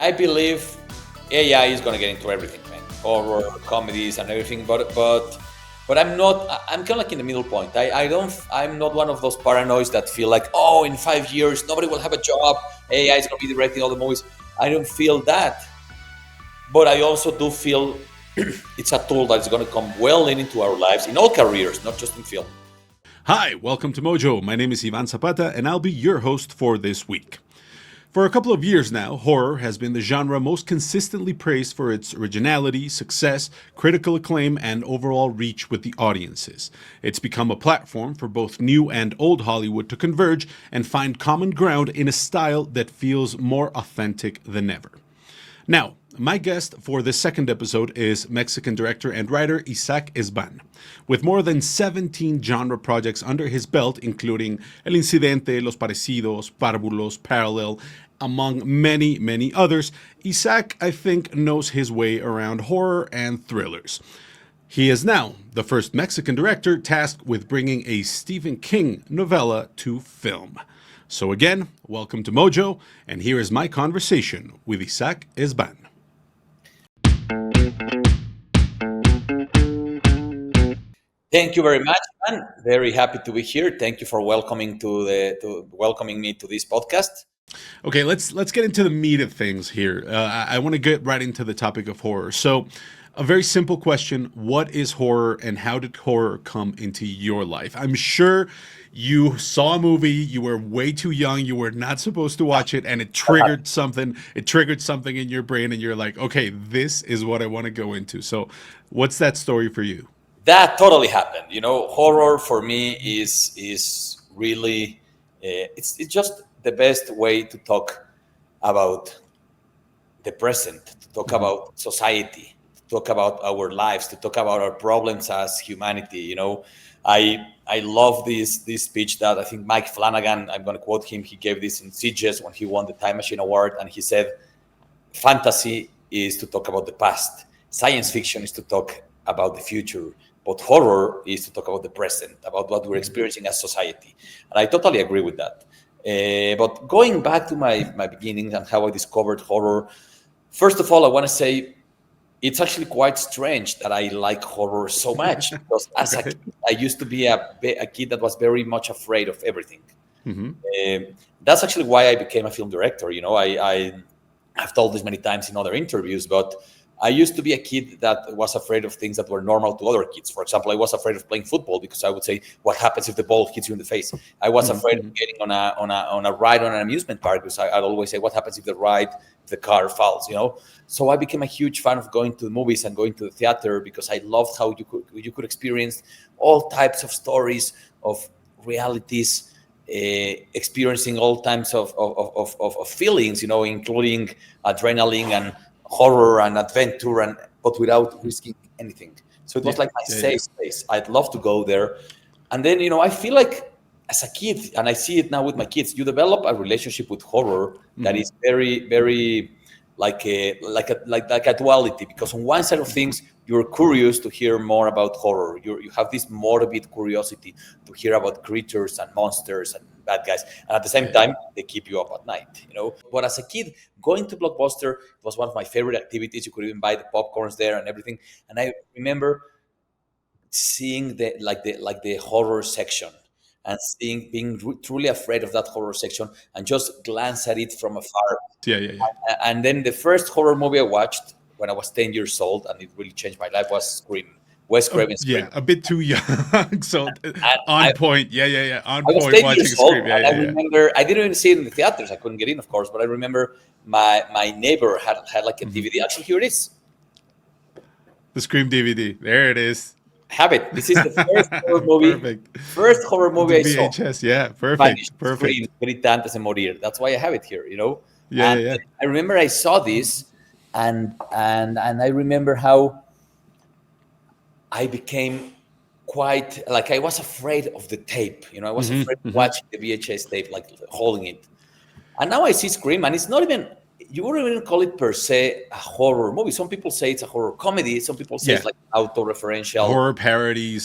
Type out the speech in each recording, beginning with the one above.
I believe AI is going to get into everything, man. Horror, comedies, and everything. But I'm not. I'm kind of like in the middle point. I don't. I'm not one of those paranoids that feel like, oh, in 5 years nobody will have a job. AI is going to be directing all the movies. I don't feel that. But I also do feel it's a tool that is going to come well into our lives in all careers, not just in film. Hi, welcome to Mojo. My name is Ivan Zapata, and I'll be your host for this week. For a couple of years now, horror has been the genre most consistently praised for its originality, success, critical acclaim, and overall reach with the audiences. It's become a platform for both new and old Hollywood to converge and find common ground in a style that feels more authentic than ever. Now, my guest for this second episode is Mexican director and writer Isaac Ezban. With more than 17 genre projects under his belt, including El Incidente, Los Parecidos, Párvulos, Parallel, among many, many others, Isak, I think, knows his way around horror and thrillers. He is now the first Mexican director tasked with bringing a Stephen King novella to film. So again, welcome to Mojo, and here is my conversation with Isaac Ezban. Thank you very much, man. Very happy to be here. Thank you for welcoming welcoming me to this podcast. Okay, let's get into the meat of things here. I want to get right into the topic of horror. So, a very simple question: what is horror, and how did horror come into your life? I'm sure you saw a movie, you were way too young, you were not supposed to watch it, and it triggered something. It triggered something in your brain, and you're like, okay, this is what I want to go into. So, what's that story for you? That totally happened. Horror for me is really it's just the best way to talk about the present, to talk about society, to talk about our lives, to talk about our problems as humanity. I love this speech that I think Mike Flanagan, I'm going to quote him, he gave this in Sitges when he won the Time Machine Award, and he said, fantasy is to talk about the past, science fiction is to talk about the future, but horror is to talk about the present, about what we're experiencing as society. And I totally agree with that. But going back to my beginnings and how I discovered horror, first of all, I want to say it's actually quite strange that I like horror so much because as a kid, I used to be a kid that was very much afraid of everything. That's actually why I became a film director. I've told this many times in other interviews, but I used to be a kid that was afraid of things that were normal to other kids. For example, I was afraid of playing football because I would say, "What happens if the ball hits you in the face?" I was afraid of getting on a ride on an amusement park because I'd always say, "What happens if the car falls?" So I became a huge fan of going to the movies and going to the theater because I loved how you could experience all types of stories of realities, experiencing all types of feelings, including adrenaline and horror and adventure, but without risking anything. So it was like my safe space. I'd love to go there. And then, I feel like as a kid, and I see it now with my kids, you develop a relationship with horror that is very, very like a duality, because on one side of things, you're curious to hear more about horror. You have this morbid curiosity to hear about creatures and monsters and bad guys, and at the same time they keep you up at night. But as a kid, going to Blockbuster was one of my favorite activities. You could even buy the popcorns there and everything. And I remember seeing the horror section and being truly afraid of that horror section and just glance at it from afar. And then the first horror movie I watched when I was 10 years old, and it really changed my life, was Scream. Wes Craven's Scream. Yeah, a bit too young. So on point. Yeah. On I was point 10 watching years old, Scream. and I remember, I didn't even see it in the theaters. I couldn't get in, of course, but I remember my neighbor had like a DVD. Actually, here it is. The Scream DVD. There it is. Have it. This is the first horror movie. Perfect. First horror movie I saw. VHS, yeah, perfect. Scream, Gritantes de Morir. That's why I have it here, Yeah. I remember I saw this, and I remember how I became quite, like, I was afraid of the tape. I was afraid of watching the VHS tape, like holding it. And now I see Scream, and it's not even, you wouldn't even call it per se a horror movie. Some people say it's a horror comedy. Some people say it's like auto-referential. Horror parody,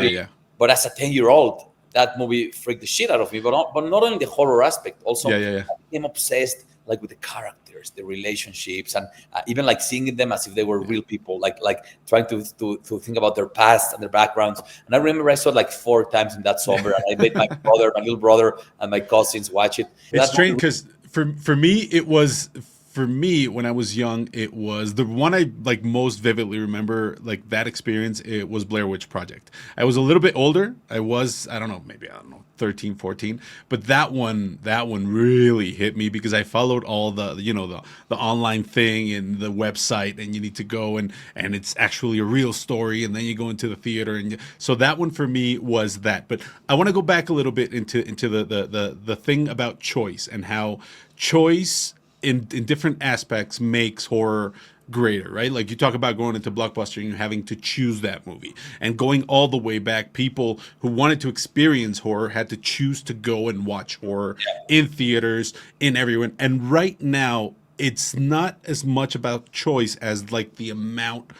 Yeah. But as a 10-year-old, that movie freaked the shit out of me. But not only the horror aspect, also I became obsessed like with the characters, the relationships, and even like seeing them as if they were real people, like trying to think about their past and their backgrounds. And I remember I saw it like 4 times in that summer, and I made my brother, my little brother, and my cousins watch it. It's That strange movie, because for me it was, for me when I was young, it was the one I like most vividly remember, like that experience. It was Blair Witch Project. I was a little bit older. I don't know, maybe, I don't know, 13, 14. But that one really hit me because I followed all the, the online thing and the website, and you need to go and it's actually a real story, and then you go into the theater, and so that one for me was that. But I want to go back a little bit into the thing about choice, and how choice in different aspects makes horror greater, right? Like you talk about going into Blockbuster and you having to choose that movie, and going all the way back, people who wanted to experience horror had to choose to go and watch horror in theaters, in everyone. And right now, it's not as much about choice as like the amount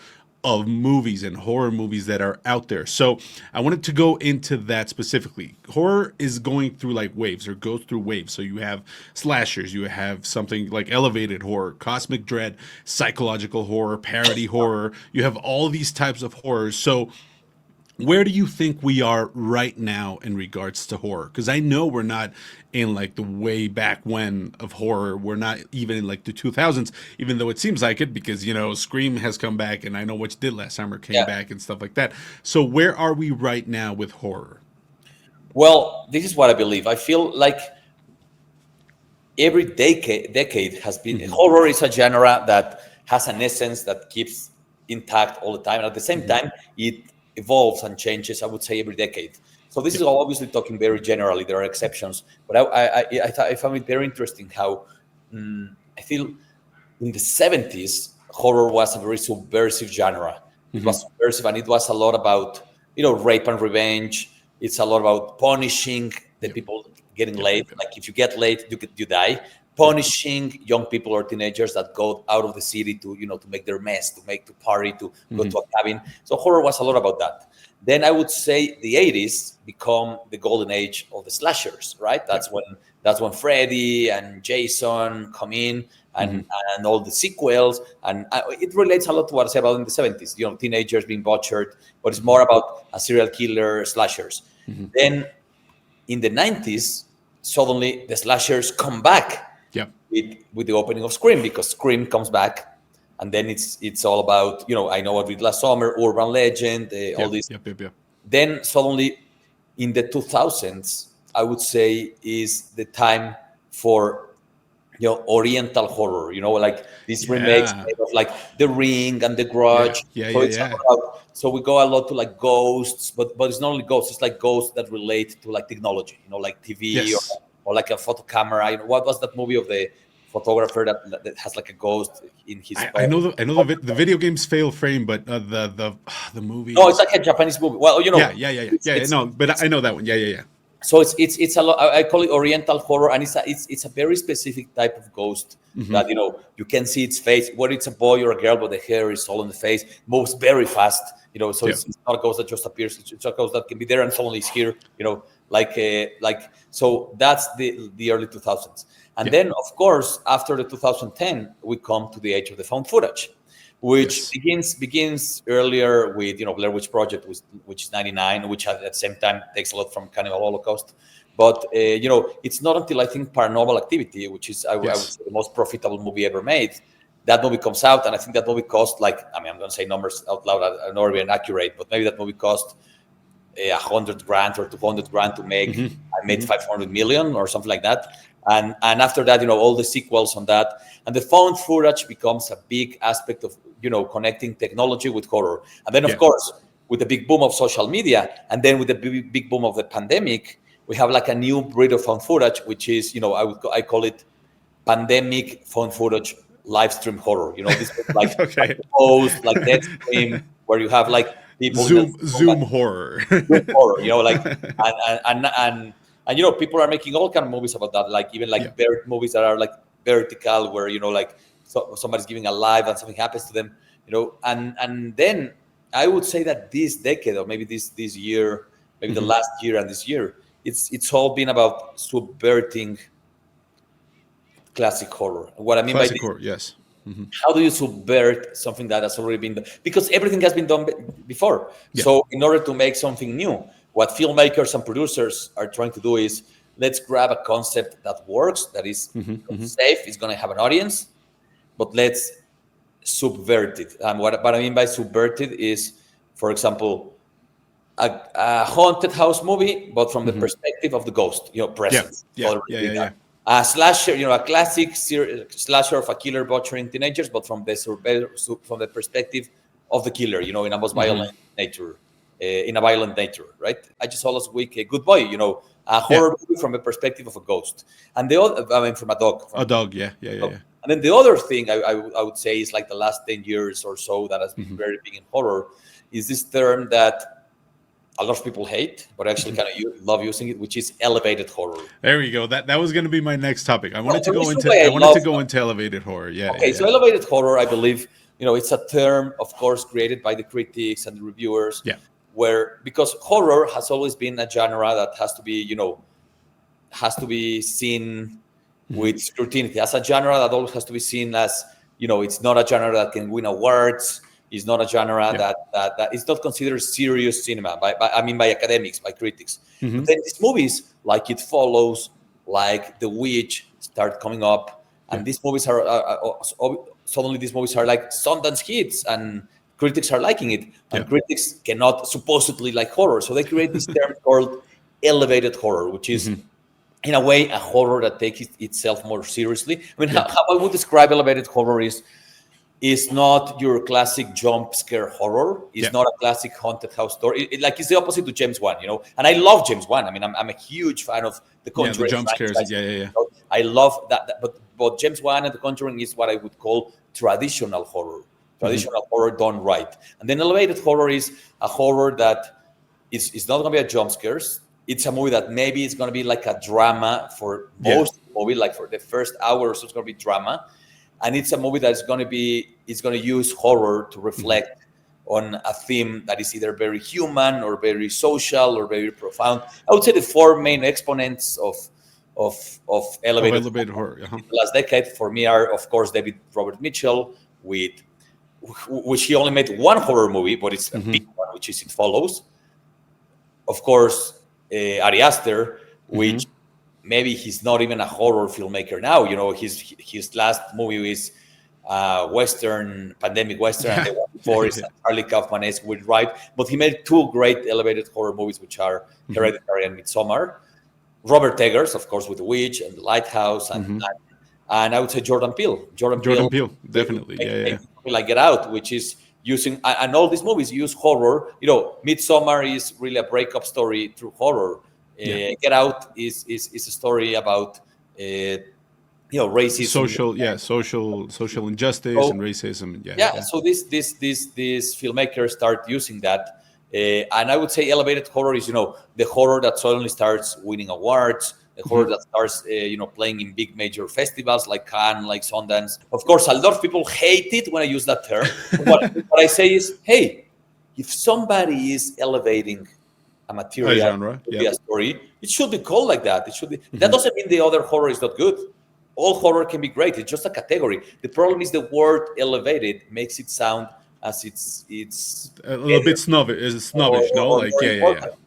of movies and horror movies that are out there. So I wanted to go into that specifically. Horror is going through like waves, or goes through waves. So you have slashers, you have something like elevated horror, cosmic dread, psychological horror, parody horror. You have all these types of horrors. So where do you think we are right now in regards to horror? Because I know we're not in like the way back when of horror. We're not even in like the 2000s, even though it seems like it, because, Scream has come back, and I Know What You Did Last Summer came yeah. back and stuff like that. So where are we right now with horror? Well, this is what I believe. I feel like every decade has been, horror is a genre that has an essence that keeps intact all the time, and at the same time it evolves and changes, I would say, every decade. So this is all obviously talking very generally. There are exceptions, but I found it very interesting how I feel in the 70s horror was a very subversive genre. It was subversive, and it was a lot about rape and revenge. It's a lot about punishing the people getting late. Like if you get late, you die. Punishing young people or teenagers that go out of the city to make their mess, to party, to go to a cabin. So horror was a lot about that. Then I would say the 80s become the golden age of the slashers, right? That's when Freddy and Jason come in, and all the sequels, and it relates a lot to what I said about in the 70s. Teenagers being butchered, but it's more about a serial killer, slashers. Then in the 90s, suddenly the slashers come back with the opening of Scream, because Scream comes back, and then it's all about I Know What We Did Last Summer, Urban Legend, all this. Then suddenly in the 2000s, I would say, is the time for Oriental horror, like these remakes made of like The Ring and The Grudge. So we go a lot to like ghosts, but it's not only ghosts. It's like ghosts that relate to like technology, like TV or like a photo camera. What was that movie of the photographer that has like a ghost in his? I know the video games fail frame, but the movie. No, it's like a Japanese movie. Well, No, but I know that one. Yeah. So it's a lot. I call it Oriental horror, and it's a very specific type of ghost that you can see its face, whether it's a boy or a girl, but the hair is all on the face, moves very fast. So it's not a ghost that just appears. It's a ghost that can be there and suddenly is here. So that's the early 2000s, and then of course after the 2010 we come to the age of the found footage, which begins earlier with Blair Witch Project, which is 99, which at the same time takes a lot from Cannibal Holocaust. But it's not until I think Paranormal Activity, which is I would say the most profitable movie ever made, that movie comes out, and I think that movie cost I'm going to say numbers out loud, I'm not even accurate, but maybe that movie cost $100,000 or $200,000 to make. I made 500 million or something like that. And after that, all the sequels on that, and the found footage becomes a big aspect of connecting technology with horror. And then of course, with the big boom of social media, and then with the big boom of the pandemic, we have like a new breed of found footage, which is I call it pandemic found footage live stream horror. This is like post like Dead Stream, where you have like people Zoom horror. Zoom horror, and people are making all kind of movies about that, like even like movies that are like vertical, where somebody's giving a live and something happens to them, and then I would say that this decade, or maybe this year, maybe the last year and this year, it's all been about subverting classic horror. What I mean by Classic this, horror, yes. Hmm. how do you subvert something that has already been done? Because everything has been done before. Yeah. So in order to make something new, what filmmakers and producers are trying to do is let's grab a concept that works, that is safe, is going to have an audience, but let's subvert it. And what I mean by subverted is, for example, a haunted house movie, but from the perspective of the ghost, Yeah. presence. Yeah. Yeah. Yeah. Yeah. A slasher, a classic slasher of a killer butchering teenagers, but from the perspective of the killer, in a most violent nature, right? I just saw last week a Good Boy, a Yeah. horror movie from the perspective of a ghost, and the other, I mean, from a dog. A dog. Yeah. Yeah. Yeah. dog. Yeah. And then the other thing I would say is like the last 10 years or so that has been very big in horror is this term that a lot of people hate, but actually kind of love using it, which is elevated horror. There we go. That was going to be my next topic. I wanted to the go reason into why I I wanted love to go into elevated horror. Yeah. Okay, Yeah. so elevated horror, I believe, it's a term, of course, created by the critics and the reviewers, Yeah. where because horror has always been a genre that has to be seen with scrutiny. As a genre that always has to be seen as, it's not a genre that can win awards. It's not a genre that is not considered serious cinema by academics, by critics. But then these movies, like It Follows, like The Witch, start coming up, and these movies are suddenly these movies are like Sundance hits, and critics are liking it, and critics cannot supposedly like horror, so they create this term called elevated horror, which is in a way a horror that takes itself more seriously. I mean, how I would describe elevated horror is not your classic jump scare horror. It's not a classic haunted house story. It's the opposite to James Wan, And I love James Wan. I mean, I'm a huge fan of the Conjuring. The jump scares. Yeah. I love that. But James Wan and the Conjuring is what I would call traditional horror. Traditional horror done right. And then elevated horror is a horror that is not going to be a jump scares. It's a movie that maybe it's going to be like a drama for most of the movie, like for the first hour or so, it's going to be drama. And it's a movie that's going to use horror to reflect on a theme that is either very human or very social or very profound. I would say the four main exponents of elevated horror. In the last decade for me are, of course, David Robert Mitchell, which he only made one horror movie, but it's a big one, which is It Follows. Of course, Ari Aster, which maybe he's not even a horror filmmaker now. His last movie is pandemic Western, and the one before is Charlie Kaufman-esque with Right. But he made two great elevated horror movies, which are Hereditary and Midsommar. Robert Eggers, of course, with The Witch and The Lighthouse, and I would say Jordan Peele. Jordan Peele, definitely, like Get Out, which is using, and all these movies use horror. Midsommar is really a breakup story through horror. Get Out is a story about racism, social injustice and racism. So these filmmakers start using that, and I would say elevated horror is the horror that suddenly starts winning awards, the horror that starts playing in big major festivals like Cannes, like Sundance. Of course, a lot of people hate it when I use that term. What I say is, hey, if somebody is elevating a material, genre, a story, it should be called like that. It should be. That doesn't mean the other horror is not good. All horror can be great. It's just a category. The problem is the word elevated makes it sound as it's a little bit snobbish. It's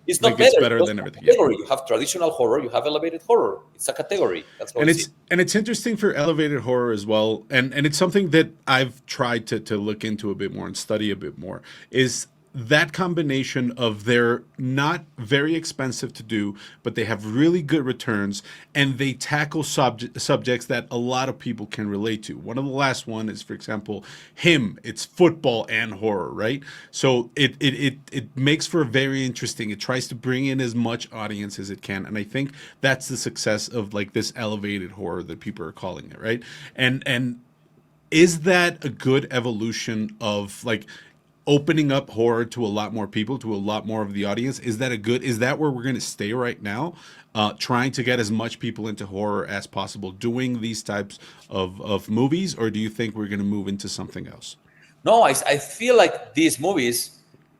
It's not like it's better than everything. Category. You have traditional horror. You have elevated horror. It's a category. That's what it's interesting for elevated horror as well, and it's something that I've tried to look into a bit more and study a bit more. Is that combination of they're not very expensive to do, but they have really good returns, and they tackle subjects that a lot of people can relate to. One of the last one is, for example, Him. It's football and horror, right? So it makes for very interesting. It tries to bring in as much audience as it can, and I think that's the success of like this elevated horror that people are calling it, right? And is that a good evolution of like opening up horror to a lot more people, to a lot more of the audience? Is that where we're going to stay right now, trying to get as much people into horror as possible, doing these types of movies, or do you think we're going to move into something else? No, I feel like these movies,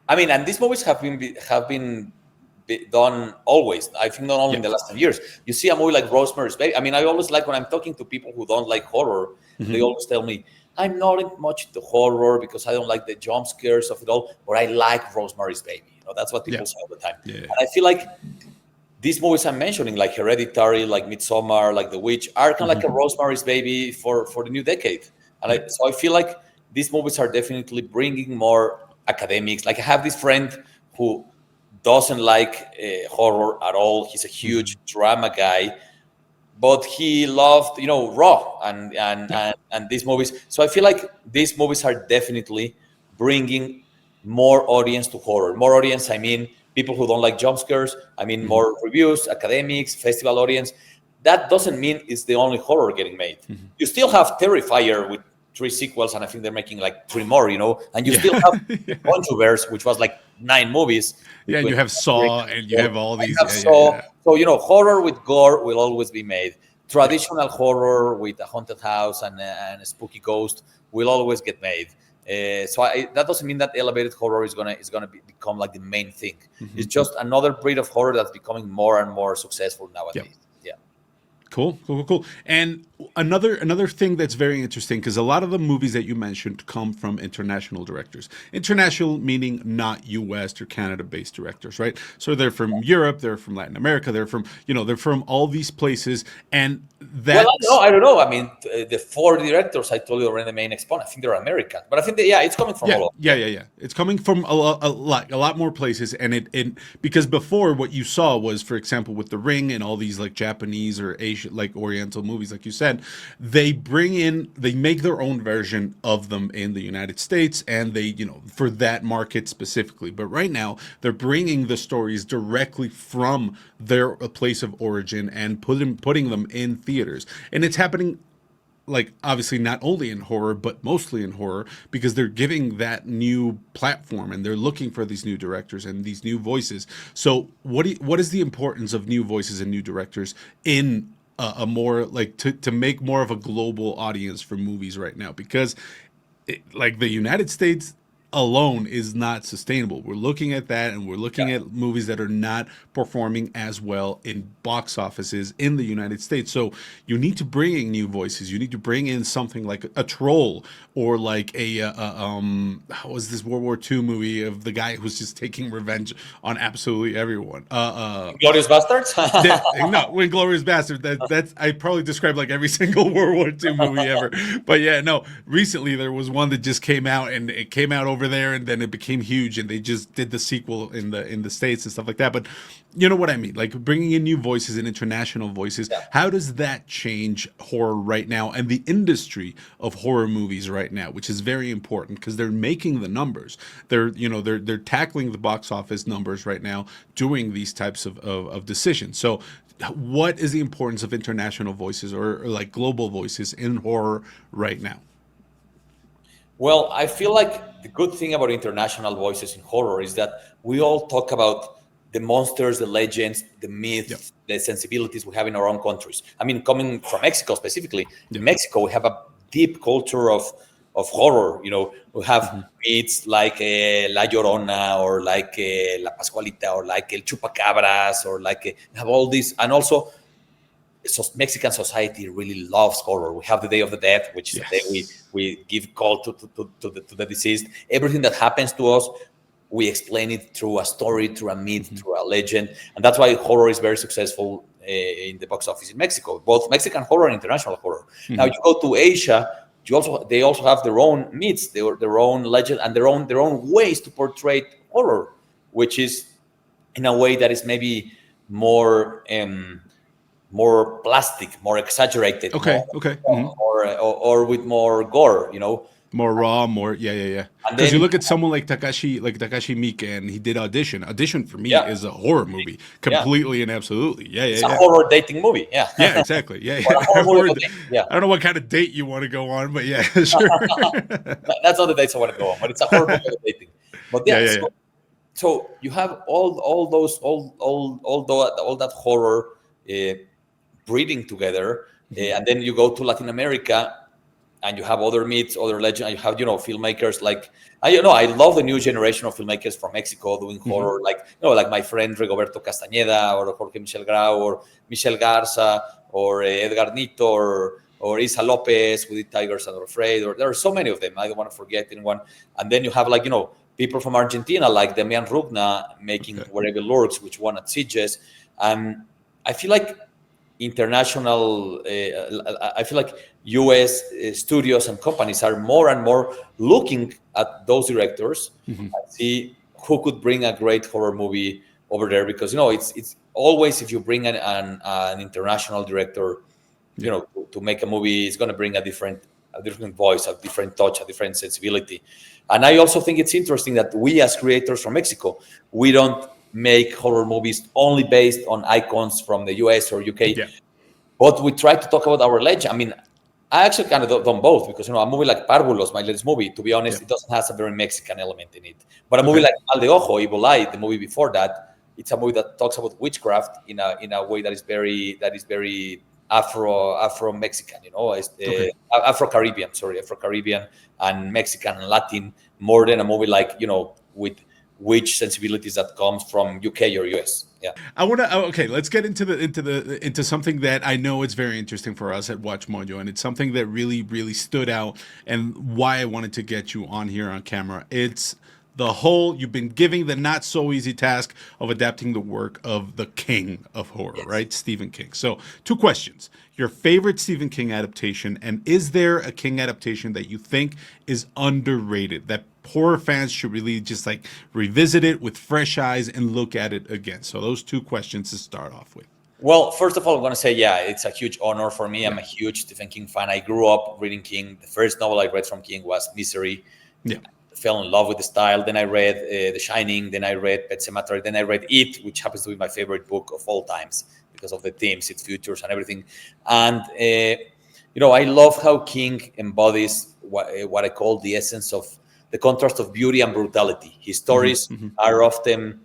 and these movies have been done always. I think not only Yeah. in the last 10 years. You see a movie like Rosemary's Baby. I mean, I always like when I'm talking to people who don't like horror, and they always tell me, I'm not much into horror because I don't like the jump scares of it all, but I like Rosemary's Baby. That's what people Yeah. say all the time. Yeah. And I feel like these movies I'm mentioning, like Hereditary, like Midsommar, like The Witch, are kind of like a Rosemary's Baby for the new decade. And Yeah. so I feel like these movies are definitely bringing more academics. Like I have this friend who doesn't like horror at all. He's a huge drama guy, but he loved, Raw and these movies. So I feel like these movies are definitely bringing more audience to horror. More audience, I mean, people who don't like jump scares. I mean, more reviews, academics, festival audience. That doesn't mean it's the only horror getting made. You still have Terrifier with 3 sequels, and I think they're making like 3 more. And you still have Yeah. Controverse, which was like 9 movies. Yeah, you have Saw, and you have all these. So horror with gore will always be made. Traditional horror with a haunted house and a spooky ghost will always get made. That doesn't mean that elevated horror is gonna become like the main thing. It's just another breed of horror that's becoming more and more successful nowadays. Yeah. Cool. And another thing that's very interesting, because a lot of the movies that you mentioned come from international directors. International meaning not U.S. or Canada-based directors, right? So they're from Europe, they're from Latin America, they're from all these places, and that's... Well, I don't know. I mean, the 4 directors I told you are in the main exponent. I think they're American, but I think it's coming from all over. Yeah. It's coming from a lot more places, and it because before what you saw was, for example, with The Ring and all these like Japanese or Asian, like Oriental movies, like you said, they make their own version of them in the United States, and they, for that market specifically. But right now, they're bringing the stories directly from their place of origin and putting them in theaters, and it's happening. Like, obviously not only in horror, but mostly in horror, because they're giving that new platform and they're looking for these new directors and these new voices. So what is the importance of new voices and new directors in a more like to make more of a global audience for movies right now? Because like the United States alone is not sustainable. We're looking at that, and we're looking at movies that are not performing as well in box offices in the United States. So you need to bring in new voices. You need to bring in something like a Troll, or like what was this World War II movie of the guy who's just taking revenge on absolutely everyone? Glorious Bastards. No, Inglourious Bastard. That's I probably described like every single World War II movie ever. But yeah, no. Recently there was one that just came out, and it came out over there, and then it became huge, and they just did the sequel in the States and stuff like that. But you know what I mean, like bringing in new voices and international voices. How does that change horror right now and the industry of horror movies right now, which is very important because they're making the numbers. They're tackling the box office numbers right now, doing these types of decisions. So what is the importance of international voices or like global voices in horror right now? Well, I feel like the good thing about international voices in horror is that we all talk about the monsters, the legends, the myths, the sensibilities we have in our own countries. I mean, coming from Mexico specifically, in Mexico, we have a deep culture of horror. We have myths like La Llorona, or like La Pascualita, or like El Chupacabras, or like we have all these. And also, Mexican society really loves horror. We have the Day of the Dead, which is the day we give call to the deceased. Everything that happens to us, we explain it through a story, through a myth, through a legend. And that's why horror is very successful in the box office in Mexico, both Mexican horror and international horror. Now you go to Asia, they also have their own myths, their own legend, and their own ways to portray horror, which is in a way that is maybe more plastic, more exaggerated, or with more gore, More raw, more yeah. Because you look at someone like Takashi Miike, and he did Audition. Audition for me is a horror movie, completely and absolutely. It's a horror dating movie. Yeah, exactly. Yeah. I don't know what kind of date you want to go on, but yeah, sure. That's not the dates I want to go on, but it's a horror movie dating. But so you have all that horror breeding together, and then you go to Latin America. and you have other meets, other legends. You have filmmakers like I love the new generation of filmmakers from Mexico doing horror, like like my friend Rigoberto Castañeda or Jorge Michel Grau or Michel Garza or Edgar Nito or Isa Lopez who did Tigers Are Not Afraid. Or there are so many of them. I don't want to forget anyone. And then you have people from Argentina like Demian Rugna making Wherever Lurks, which won at Sitges. I feel like I feel like US studios and companies are more and more looking at those directors and see who could bring a great horror movie over there, because it's always, if you bring an international director to make a movie, it's going to bring a different voice, a different touch, a different sensibility. And I also think it's interesting that we as creators from Mexico, we don't make horror movies only based on icons from the US or UK, but we try to talk about our legend. I mean, I actually kind of done both, because a movie like Párvulos, my latest movie, to be honest, it doesn't have a very Mexican element in it. But a movie like Mal de Ojo, Evil Eye, the movie before that, it's a movie that talks about witchcraft in a way that is very Afro Mexican, Afro Caribbean and Mexican and Latin, more than a movie like with witch sensibilities that comes from UK or US. Yeah. I want to let's get into something that I know it's very interesting for us at WatchMojo, and it's something that really stood out and why I wanted to get you on here on camera. It's you've been giving the not so easy task of adapting the work of the king of horror, right? Stephen King. So 2 questions. Your favorite Stephen King adaptation, and is there a King adaptation that you think is underrated, that horror fans should really just revisit it with fresh eyes and look at it again? So those 2 questions to start off with. Well, first of all, I'm going to say, it's a huge honor for me. I'm a huge Stephen King fan. I grew up reading King. The first novel I read from King was Misery. Yeah. Fell in love with the style. Then I read The Shining. Then I read Pet Sematary. Then I read It, which happens to be my favorite book of all times because of the themes, its futures, and everything. And I love how King embodies what I call the essence of the contrast of beauty and brutality. His stories are often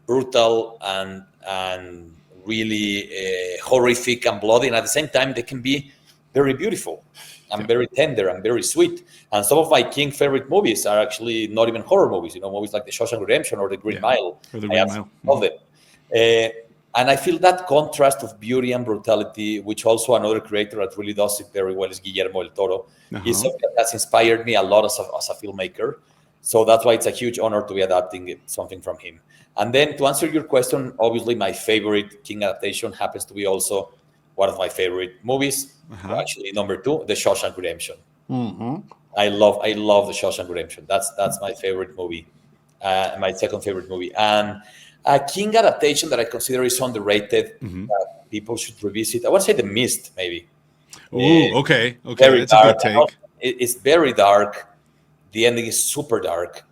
brutal and really horrific and bloody, and at the same time they can be very beautiful and very tender and very sweet. And some of my King favorite movies are actually not even horror movies, movies like The Shawshank Redemption or The Green Mile. Or The Green Mile. Love them. And I feel that contrast of beauty and brutality, which also another creator that really does it very well is Guillermo del Toro, is something that has inspired me a lot as a filmmaker. So that's why it's a huge honor to be adapting something from him. And then to answer your question, obviously my favorite King adaptation happens to be also one of my favorite movies. Actually, number 2, The Shawshank Redemption. I love The Shawshank Redemption. That's my favorite movie, my second favorite movie. And a King adaptation that I consider is underrated, that people should revisit, I would say The Mist, maybe. Okay. Very That's dark. a good take. It's very dark. The ending is super dark.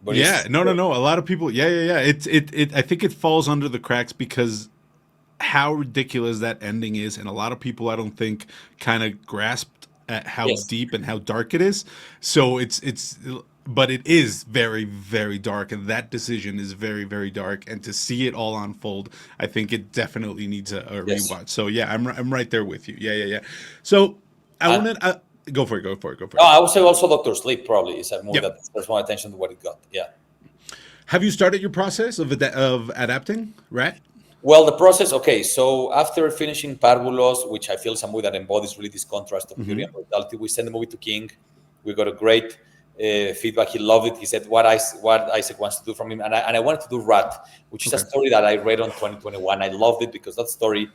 But No. A lot of people. Yeah. I think it falls under the cracks because how ridiculous that ending is, and a lot of people, I don't think, kind of grasped at how deep and how dark it is. So but it is very, very dark, and that decision is very, very dark. And to see it all unfold, I think it definitely needs a rewatch. So I'm right there with you. Yeah. So I wanted. Go for it. No, I would say also Doctor Sleep probably is a movie that deserves more attention to what it got. Yeah. Have you started your process of adapting Rat? Well, the process, okay, so after finishing Párvulos, which I feel is a movie that embodies really this contrast of beauty and brutality, we sent the movie to King. We got a great feedback. He loved it. He said what Isaac wants to do from him. And I wanted to do Rat, which is a story that I read on 2021. I loved it because that story,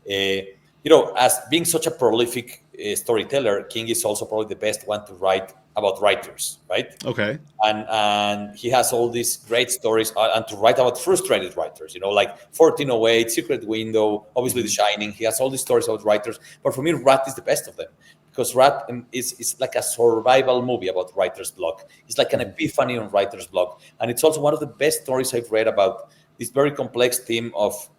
as being such a prolific storyteller, King is also probably the best one to write about writers, right? Okay. And he has all these great stories and to write about frustrated writers, like 1408, Secret Window, obviously The Shining. He has all these stories about writers. But for me, Rat is the best of them because Rat is like a survival movie about writer's block. It's like an epiphany on writer's block. And it's also one of the best stories I've read about this very complex theme of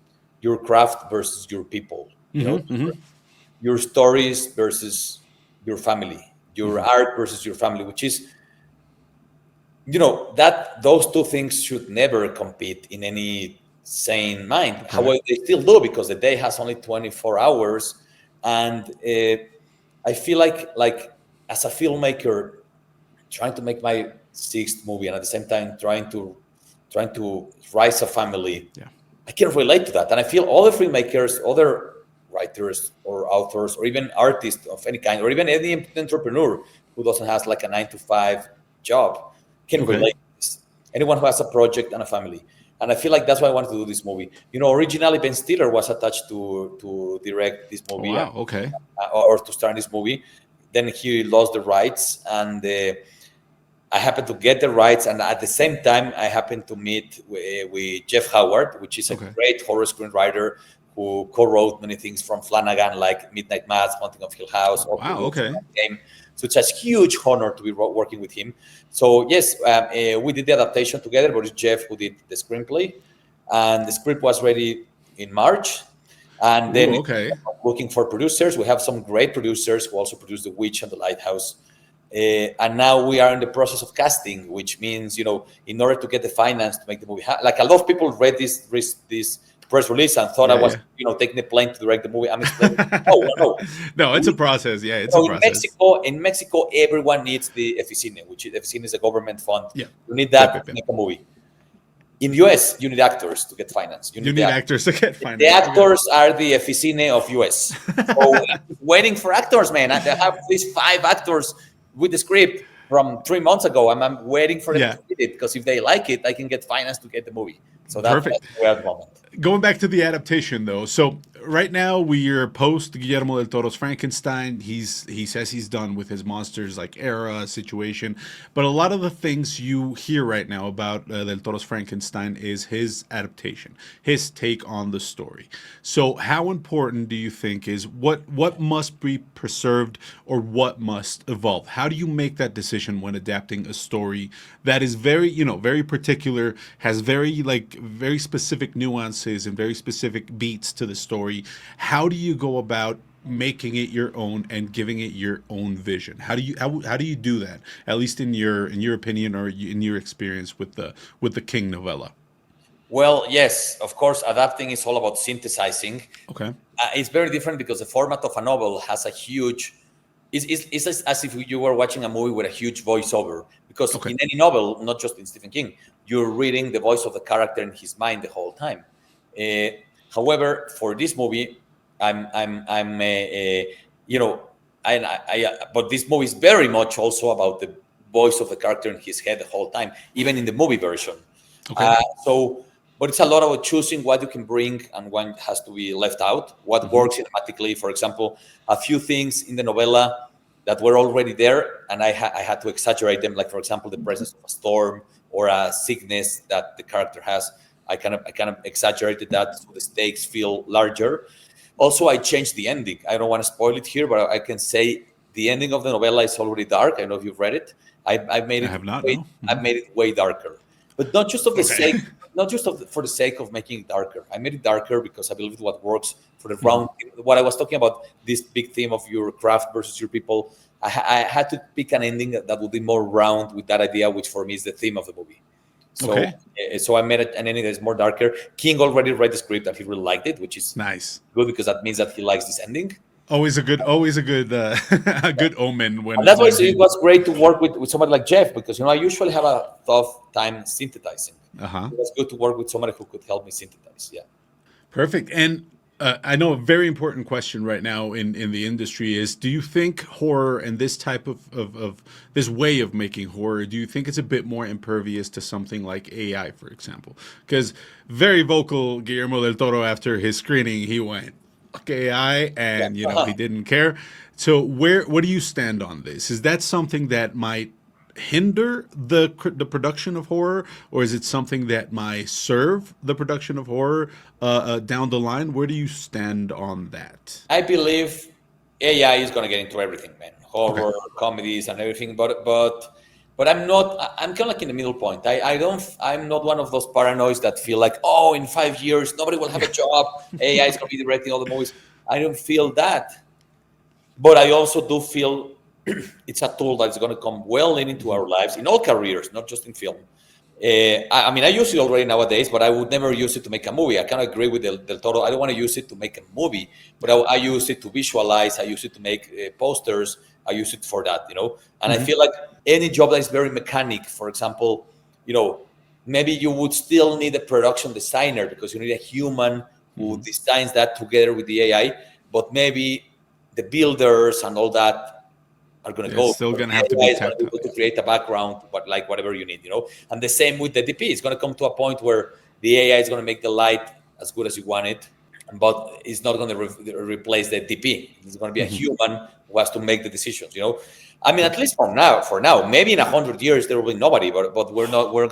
your craft versus your people, your stories versus your family. Your art versus your family, which is, that those 2 things should never compete in any sane mind. Okay. However, they still do because the day has only 24 hours. And I feel like as a filmmaker, trying to make my sixth movie and at the same time trying to raise a family, Yeah. I can relate to that. And I feel other filmmakers, other writers or authors, or even artists of any kind, or even any entrepreneur who doesn't have like a 9 to 5 job can Okay. relate to this. Anyone who has a project and a family. And I feel like that's why I wanted to do this movie. Originally Ben Stiller was attached to direct this Oh, movie, wow. Okay. or to star in this movie. Then he lost the rights, and I happened to get the rights, and at the same time, I happened to meet with Jeff Howard, which is a Okay. great horror screenwriter who co-wrote many things from Flanagan, like Midnight Mass, Haunting of Hill House, or Wow. produced Okay. Game. So it's a huge honor to be working with him. So yes, we did the adaptation together, but it's Jeff who did the screenplay, and the script was ready in March. And Ooh, then okay. looking for producers. We have some great producers who also produced The Witch and The Lighthouse. And now we are in the process of casting, which means, in order to get the finance to make the movie, like a lot of people read this press release and thought I Yeah. was, taking the plane to direct the movie. I'm explaining. No, no, no. No, it's a process. Yeah, it's a In process. Mexico, everyone needs the Eficine, which Eficine is a government fund. Yeah. You need Yep, that yep, to yep. make a movie. In US, you need actors to get finance. You need actors to get finance. The actors are the Eficine of US. So I'm waiting for actors, man. I have these 5 actors with the script from 3 months ago. I'm waiting for them Yeah. to read it, because if they like it, I can get finance to get the movie. So that's Perfect. where at the moment. Going back to the adaptation, though. So right now we are post Guillermo del Toro's Frankenstein. He says he's done with his monsters like era situation, but a lot of the things you hear right now about del Toro's Frankenstein is his adaptation, his take on the story. So how important do you think is what must be preserved or what must evolve? How do you make that decision when adapting a story that is very very particular, has very specific nuances and very specific beats to the story? How do you go about making it your own and giving it your own vision? How do you do that? At least in your opinion or in your experience with the King novella. Well, yes, of course, adapting is all about synthesizing. Okay. It's very different because the format of a novel has a huge. It's as if you were watching a movie with a huge voiceover. Because Okay. in any novel, not just in Stephen King, you're reading the voice of the character in his mind the whole time. Uh, However, for this movie, I'm you know, but this movie is very much also about the voice of the character in his head the whole time, even in the movie version. Okay. But it's a lot about choosing what you can bring and what has to be left out, what works cinematically. For example, a few things in the novella that were already there, and I had to exaggerate them. Like, for example, the presence of a storm or a sickness that the character has. I kind of exaggerated that so the stakes feel larger. Also, I changed the ending. I don't want to spoil it here, but I can say the ending of the novella is already dark. I don't know if you've read it. I've made I it have not, way, no. I've made it way darker, but not just of the Okay. sake, not just for the sake of making it darker. I made it darker because I believe it's what works for the round. What I was talking about, this big theme of your craft versus your people. I had to pick an ending that would be more round with that idea, which for me is the theme of the movie. So, Okay. so I made an ending that is more darker. King already read the script and he really liked it, which is Nice. good because that means that he likes this ending. Always a good a good omen when And that's why when it was great to work with somebody like Jeff, because I usually have a tough time synthesizing. uh-huh. It was good to work with somebody who could help me synthesize. Yeah. Perfect. And I know a very important question right now in the industry is: do you think horror and this type of this way of making horror, do you think it's a bit more impervious to something like AI, for example? Because very vocal Guillermo del Toro after his screening, he went fuck AI, and he didn't care. So what do you stand on this? Is that something that might hinder the production of horror, or is it something that might serve the production of horror down the line? Where do you stand on that? I believe AI is going to get into everything, man. Okay. Horror, comedies, and everything. But I'm not. I'm kind of like in the middle point. I don't. I'm not one of those paranoids that feel like, oh, in 5 years nobody will have a job. AI is going to be directing all the movies. I don't feel that. But I also do feel it's a tool that's going to come well into our lives in all careers, not just in film. I mean, I use it already nowadays, but I would never use it to make a movie. I kind of agree with Del Toro. I don't want to use it to make a movie, but I use it to visualize. I use it to make posters. I use it for that, And I feel like any job that is very mechanic, for example, maybe you would still need a production designer because you need a human who designs that together with the AI. But maybe the builders and all that are going to go. Still going to The have to AI be is going to be able to create a background, but like whatever you need, And the same with the DP. It's going to come to a point where the AI is going to make the light as good as you want it, but it's not going to replace the DP. It's going to be a human who has to make the decisions. I mean, at least for now, maybe in 100 years there will be nobody, but we're not going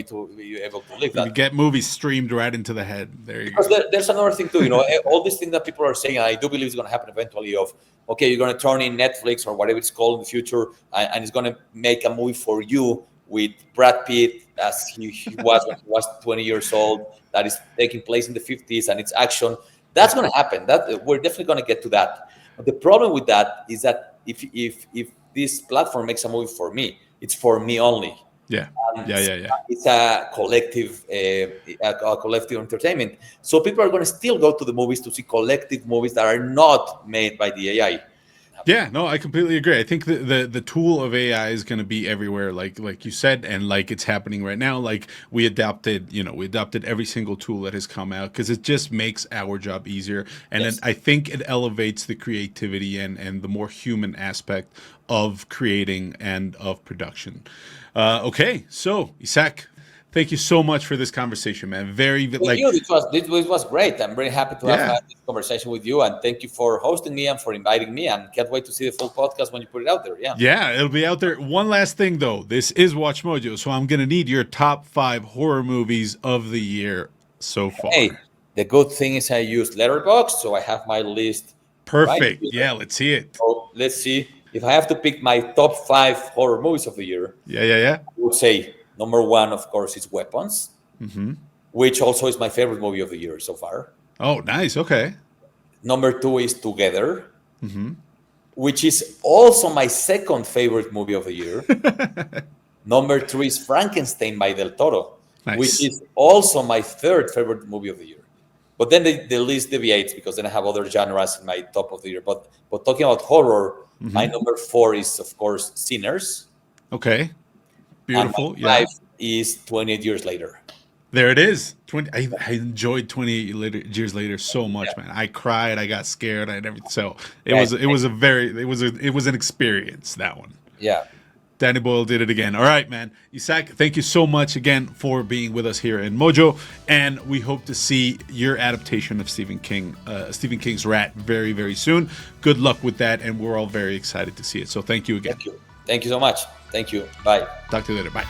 to be able to live that. We get movies streamed right into the head. There you Because go. there's another thing too, all these things that people are saying, and I do believe it's going to happen eventually. Of okay, you're going to turn in Netflix or whatever it's called in the future, and it's going to make a movie for you with Brad Pitt as he was when he was 20 years old. That is taking place in the 50s, and it's action. That's going to happen. That we're definitely going to get to that. But the problem with that is that if this platform makes a movie for me, it's for me only. Yeah. It's a collective entertainment. So people are going to still go to the movies to see collective movies that are not made by the AI. Yeah, no, I completely agree. I think the tool of AI is going to be everywhere, like you said, and like it's happening right now. Like we adopted every single tool that has come out because it just makes our job easier, and Yes. I think it elevates the creativity and the more human aspect of creating and of production. Okay, so Isak, thank you so much for this conversation, man. It was great. I'm very happy to have had this conversation with you, and thank you for hosting me and for inviting me. And can't wait to see the full podcast when you put it out there. Yeah, it'll be out there. One last thing though, this is Watch Mojo, so I'm gonna need your top 5 horror movies of the year so far. Hey, the good thing is I used Letterboxd, so I have my list. Perfect. Right. Yeah, let's see it. So let's see if I have to pick my top 5 horror movies of the year. Yeah. I would say number 1, of course, is Weapons, which also is my favorite movie of the year so far. Oh, nice. Okay. Number 2 is Together, which is also my second favorite movie of the year. Number 3 is Frankenstein by Del Toro, which is also my third favorite movie of the year. But then the list deviates because then I have other genres in my top of the year. But talking about horror, my number 4 is, of course, Sinners. Okay. Beautiful. And my 5 is 28 Years Later. There it is. I enjoyed 28 Years Later so much, man. I cried. I got scared. I everything. So it was an experience, that one. Yeah. Danny Boyle did it again. All right, man. Isak, thank you so much again for being with us here in Mojo, and we hope to see your adaptation of Stephen King's Rat very, very soon. Good luck with that, and we're all very excited to see it. So thank you again. Thank you so much. Thank you. Bye. Talk to you later. Bye.